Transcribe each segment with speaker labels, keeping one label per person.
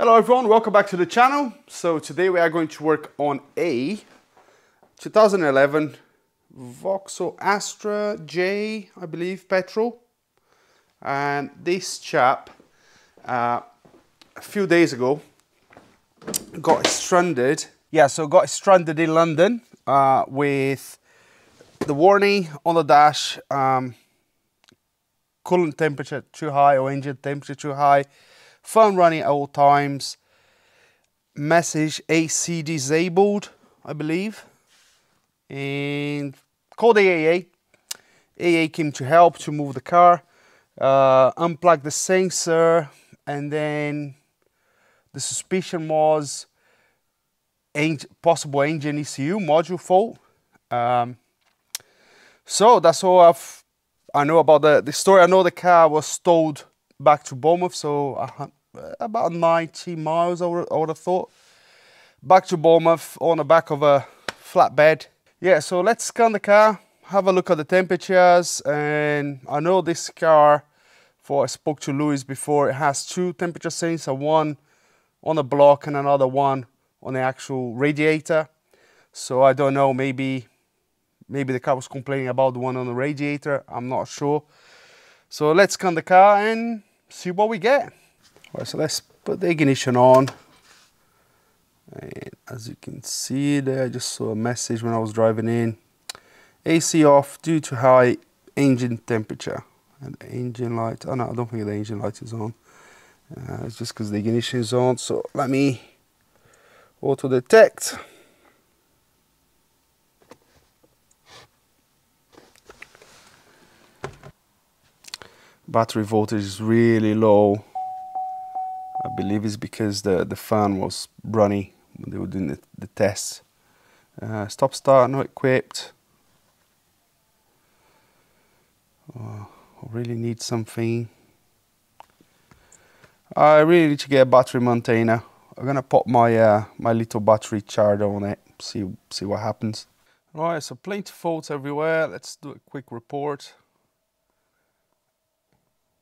Speaker 1: Hello everyone, welcome back to the channel. So today we are going to work on a 2011 Vauxhall Astra J, I believe, petrol. And this chap, a few days ago, got stranded. Yeah, so got stranded in London with the warning on the dash, coolant temperature too high or engine temperature too high, fan running at all times, message AC disabled, I believe, and called AAA. AA came to help to move the car, unplug the sensor, and then the suspicion was possible engine ECU module fault. So that's all I know about the story. I know the car was towed back to Bournemouth, so about 90 miles I would have thought. Back to Bournemouth on the back of a flatbed. Yeah, so let's scan the car, have a look at the temperatures. And I know this car, I spoke to Louis before, it has two temperature sensors, one on the block and another one on the actual radiator. So I don't know, maybe the car was complaining about the one on the radiator, I'm not sure. So let's scan the car and see what we get. All right, so let's put the ignition on. And as you can see there, I just saw a message when I was driving in. AC off due to high engine temperature. And the engine light, oh no, I don't think the engine light is on. It's just because the ignition is on. So let me auto detect. Battery voltage is really low. I believe it's because the fan was running when they were doing the tests. Stop start not equipped. I really need something. I really need to get a battery maintainer. I'm gonna pop my my little battery charger on it. See what happens. Right, so plenty of faults everywhere. Let's do a quick report.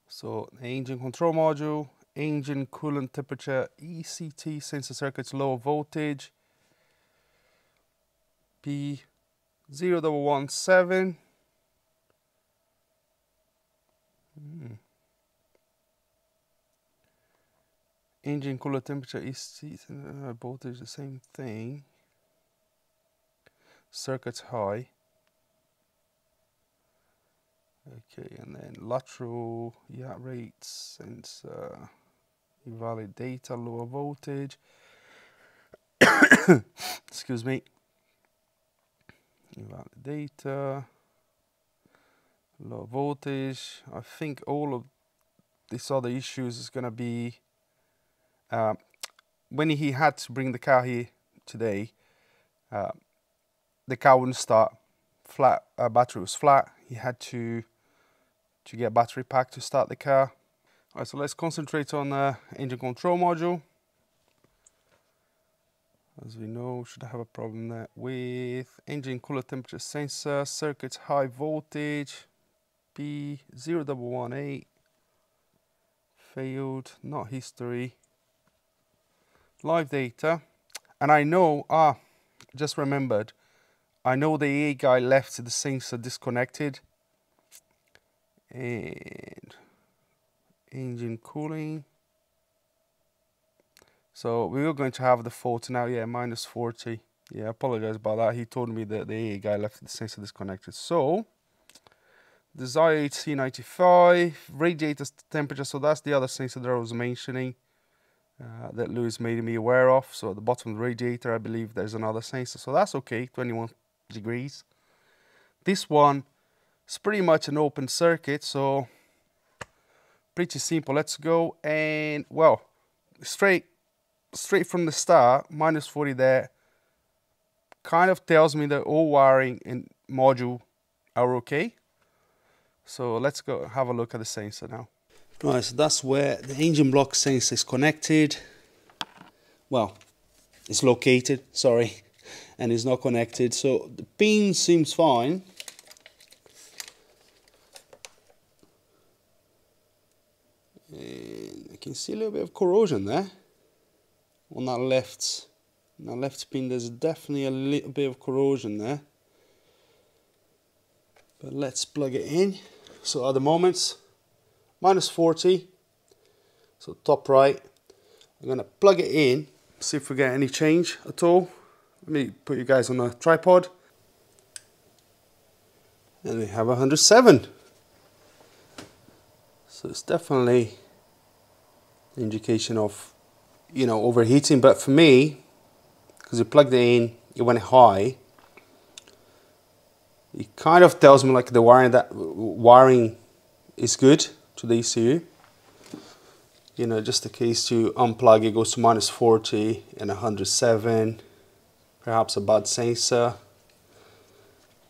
Speaker 1: So engine control module, engine coolant temperature, ECT sensor circuits low voltage, P0117. Engine coolant temperature, ECT voltage, the same thing. Circuits high. Okay, and then lateral rates, sensor, invalid data, lower voltage. Excuse me. Invalid data, low voltage. I think all of these other issues is gonna be when he had to bring the car here today. The car wouldn't start. Flat battery was flat. He had to get a battery pack to start the car. All right, so let's concentrate on the engine control module. As we know, should have a problem there with engine coolant temperature sensor, circuits high voltage, P0118, failed, not history, live data. And I know, just remembered, I know the EA guy left the sensor disconnected. And engine cooling. So we were going to have the fault now, yeah, minus 40. Yeah, I apologize about that. He told me that the AA guy left the sensor disconnected. So, desired C95, radiator temperature, so that's the other sensor that I was mentioning that Louis made me aware of. So at the bottom of the radiator, I believe there's another sensor. So that's okay, 21 degrees. This one, it's pretty much an open circuit, so pretty simple. Let's go, and well, straight from the start, minus 40 there, kind of tells me that all wiring and module are okay. So let's go have a look at the sensor now. Right, so that's where the engine block sensor is connected. Well, it's located, sorry, and it's not connected. So the pin seems fine. And I can see a little bit of corrosion there. on that left pin. There's definitely a little bit of corrosion there. But let's plug it in. So at the moment, minus 40. So top right. I'm gonna plug it in, see if we get any change at all. Let me put you guys on a tripod. And we have 107. So it's definitely an indication of, you know, overheating. But for me, because you plugged it in, it went high. It kind of tells me like the wiring is good to the ECU. You know, just in case to unplug, it goes to minus 40 and 107. Perhaps a bad sensor.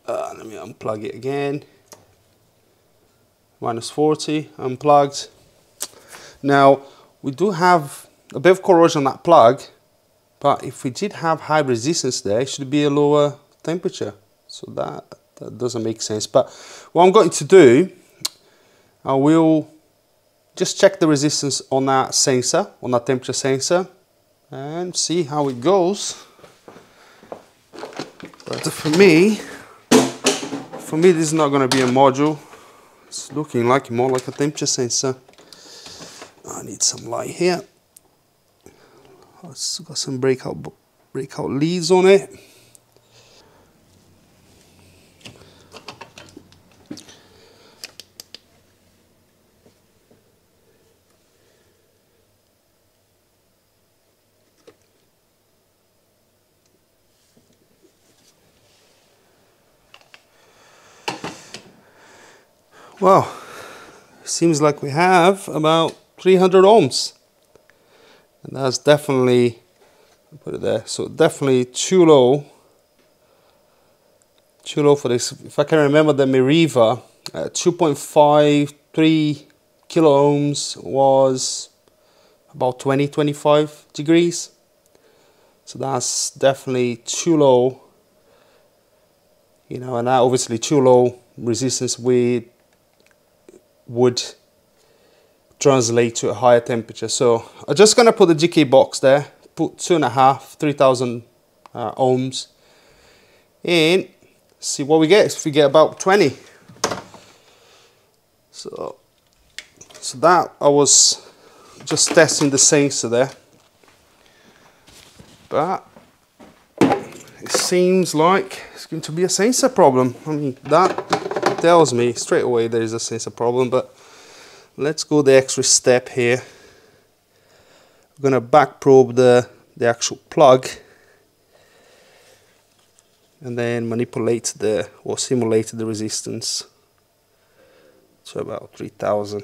Speaker 1: Let me unplug it again. Minus 40, unplugged. Now, we do have a bit of corrosion on that plug, but if we did have high resistance there, it should be a lower temperature. So that doesn't make sense. But what I'm going to do, I will just check the resistance on that sensor, on that temperature sensor, and see how it goes. But for me, this is not going to be a module. It's looking like more like a temperature sensor. I need some light here. It's got some breakout leads on it. Well, seems like we have about 300 ohms. And that's definitely, I'll put it there, so definitely too low for this. If I can remember the Meriva, 2.53 kilo ohms was about 20-25 degrees. So that's definitely too low, you know, and that obviously too low resistance would translate to a higher temperature. So I'm just gonna put the GK box there, put 3,000 ohms in, see what we get. If we get about 20. So that I was just testing the sensor there, but it seems like it's going to be a sensor problem. I mean, that tells me straight away there is a sensor problem, but let's go the extra step here. I'm gonna back probe the actual plug and then manipulate or simulate the resistance to about 3,000.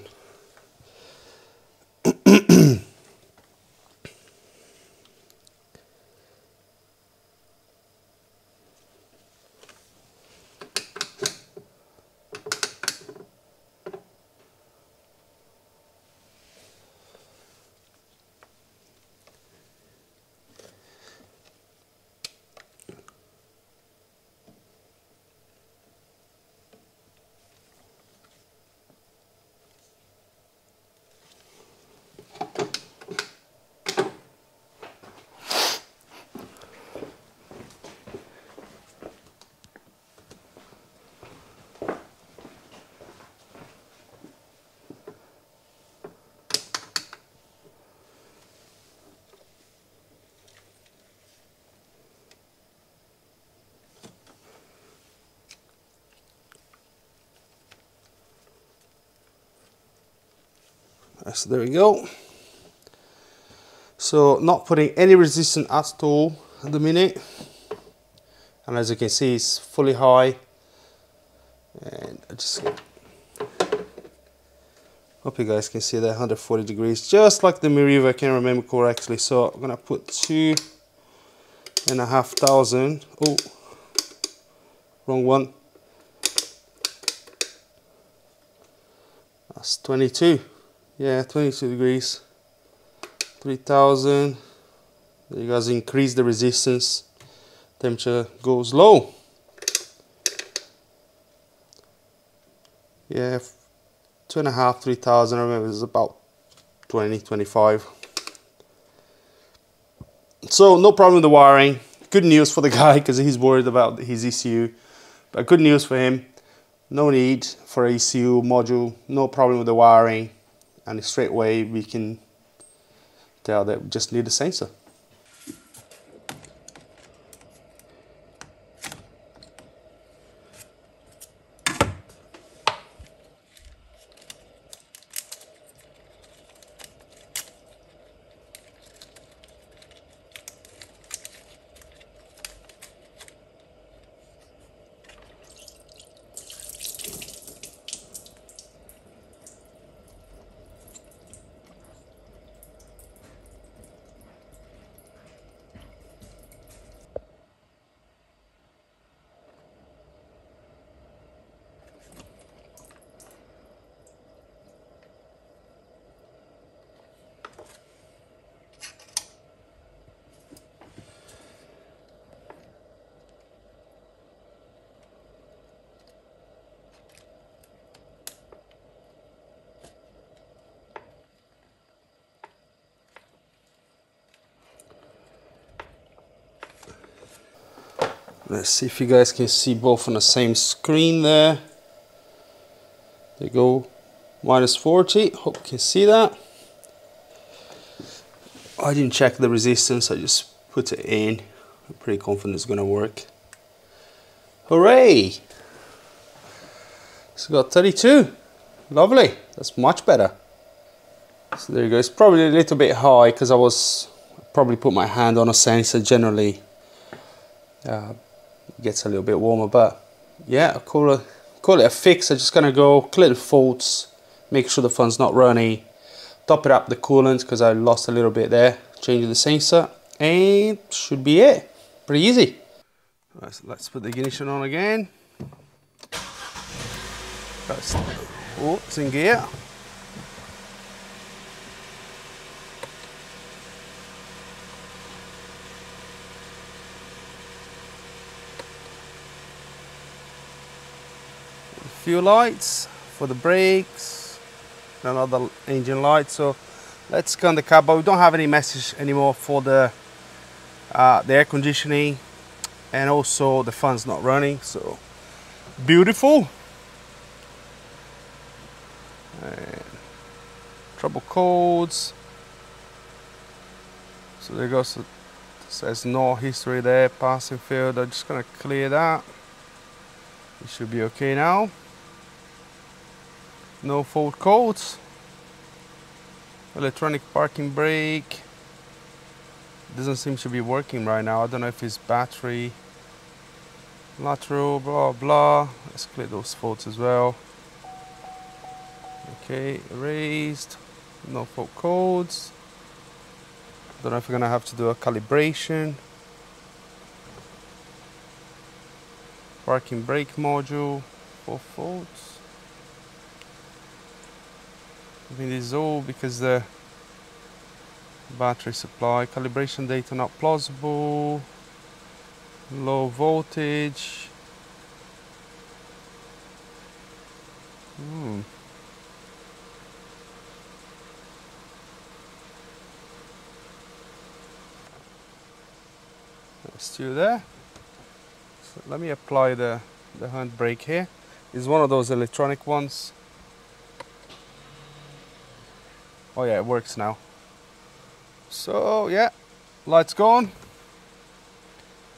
Speaker 1: So there we go. So not putting any resistance at all at the minute, and as you can see it's fully high, and I just hope you guys can see that 140 degrees, just like the Meriva, I can remember correctly. So I'm gonna put 2,500. Oh, wrong one. That's 22. Yeah, 22 degrees. 3,000. You guys increase the resistance. Temperature goes low. Yeah, 2.5, 3,000. I remember it's about 20, 25. So no problem with the wiring. Good news for the guy because he's worried about his ECU. But good news for him. No need for an ECU module. No problem with the wiring. And straight away we can tell that we just need a sensor. Let's see if you guys can see both on the same screen there. There you go, -40. Hope you can see that. I didn't check the resistance, I just put it in. I'm pretty confident it's gonna work. Hooray! It's got 32. Lovely, that's much better. So there you go. It's probably a little bit high because probably put my hand on a sensor. Generally gets a little bit warmer, but yeah, I'll call it a fix. I'm just gonna go clear the faults, make sure the fun's not running, top it up the coolant because I lost a little bit there, change the sensor, and should be it. Pretty easy. Right, so let's put the ignition on again. Oh, it's in gear. Few lights for the brakes, another engine light. So let's scan the cab, but we don't have any message anymore for the air conditioning, and also the fan's not running. So beautiful. And trouble codes. So there goes. It says no history there. Passing field. I'm just gonna clear that. It should be okay now. No fault codes. Electronic parking brake. Doesn't seem to be working right now. I don't know if it's battery. Lateral, blah blah. Let's clear those faults as well. Okay, erased. No fault codes. Don't know if we're gonna have to do a calibration. Parking brake module. 4 faults. I think this is all because the battery supply. Calibration data not plausible. Low voltage. Still there. So let me apply the handbrake here. It's one of those electronic ones. Oh yeah, it works now. So yeah, lights gone.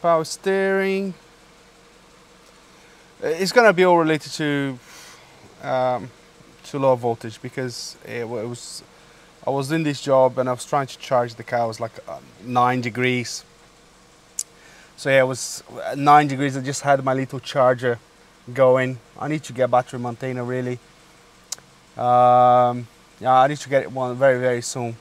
Speaker 1: Power steering. It's gonna be all related to low voltage because I was doing this job and I was trying to charge the car. It was like 9 degrees. So yeah, it was 9 degrees. I just had my little charger going. I need to get a battery maintainer really. Yeah, I need to get one very, very soon.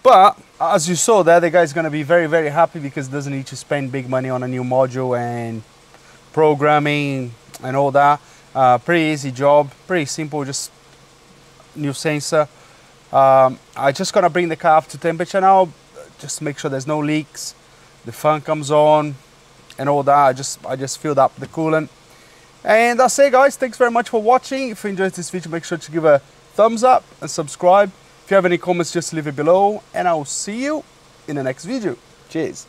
Speaker 1: But as you saw there, the guy's going to be very, very happy because he doesn't need to spend big money on a new module and programming and all that. Pretty easy job, pretty simple, just new sensor. I just going to bring the car up to temperature now, just make sure there's no leaks. The fan comes on and all that. I just filled up the coolant. And that's it, guys. Thanks very much for watching. If you enjoyed this video, make sure to give a thumbs up and subscribe. If you have any comments, just leave it below, and I'll see you in the next video. Cheers.